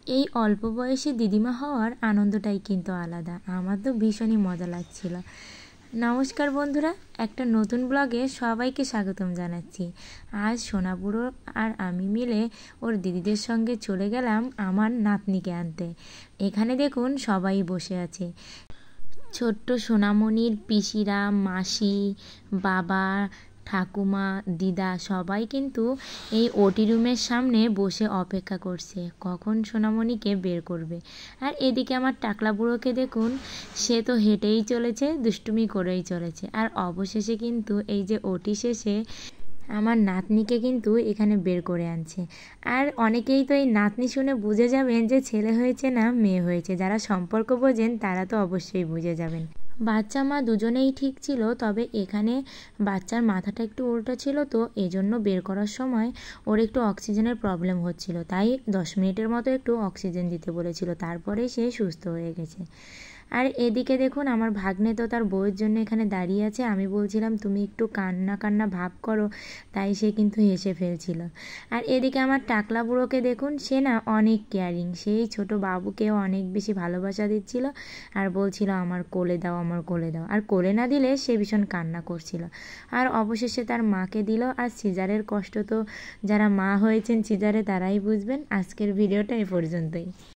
এই অল্প বয়সে দিদিমা হওয়ার আনন্দটাই কিন্তু আলাদা। আমার তো ভীষণই মজা লাগছিল। নমস্কার বন্ধুরা, একটা নতুন ব্লগে সবাইকে স্বাগতম জানাচ্ছি। আজ সোনাপুরো আর আমি মিলে ওর দিদিদের সঙ্গে চলে গেলাম আমার নাতনিকে আনতে। এখানে দেখুন সবাই বসে আছে, ছোট্ট সোনামণির পিসিরা, মাসি, বাবা, ঠাকুমা, দিদা সবাই কিন্তু এই ওটি রুমের সামনে বসে অপেক্ষা করছে কখন সোনামণিকে বের করবে। আর এদিকে আমার টাকলা বুড়োকে দেখুন, সে তো হেঁটেই চলেছে, দুষ্টুমি করেই চলেছে। আর অবশেষে কিন্তু এই যে ওটি শেষে আমার নাতনিকে কিন্তু এখানে বের করে আনছে। আর অনেকেই তো এই নাতনি শুনে বুঝে যাবেন যে ছেলে হয়েছে না মেয়ে হয়েছে। যারা সম্পর্ক বোঝেন তারা তো অবশ্যই বুঝে যাবেন। বাচ্চা মা দুজনেই ঠিক ছিল, তবে এখানে বাচ্চার মাথাটা একটু উল্টো ছিল, তো এজন্য বের করার সময় ওর একটু অক্সিজেনের প্রবলেম হচ্ছিল, তাই 10 মিনিটের মতো একটু অক্সিজেন দিতে বলেছিল, তারপরে সে সুস্থ হয়ে গেছে। আর এদিকে দেখুন আমার ভাগ্নে তো তার বউয়ের জন্য এখানে দাঁড়িয়ে আছে। আমি বলছিলাম তুমি একটু কান্না কান্না ভাব করো, তাই সে কিন্তু হেসে ফেলছিল। আর এদিকে আমার টাকলা বুড়োকে দেখুন, সে না অনেক কেয়ারিং, সেই ছোট বাবুকেও অনেক বেশি ভালোবাসা দিচ্ছিল আর বলছিল আমার কোলে দাও, আমার কোলে দাও। আর কোলে না দিলে সে ভীষণ কান্না করছিল। আর অবশেষে তার মাকে দিল। আর সিজারের কষ্ট তো যারা মা হয়েছেন সিজারে তারাই বুঝবেন। আজকের ভিডিওটা এ পর্যন্তই।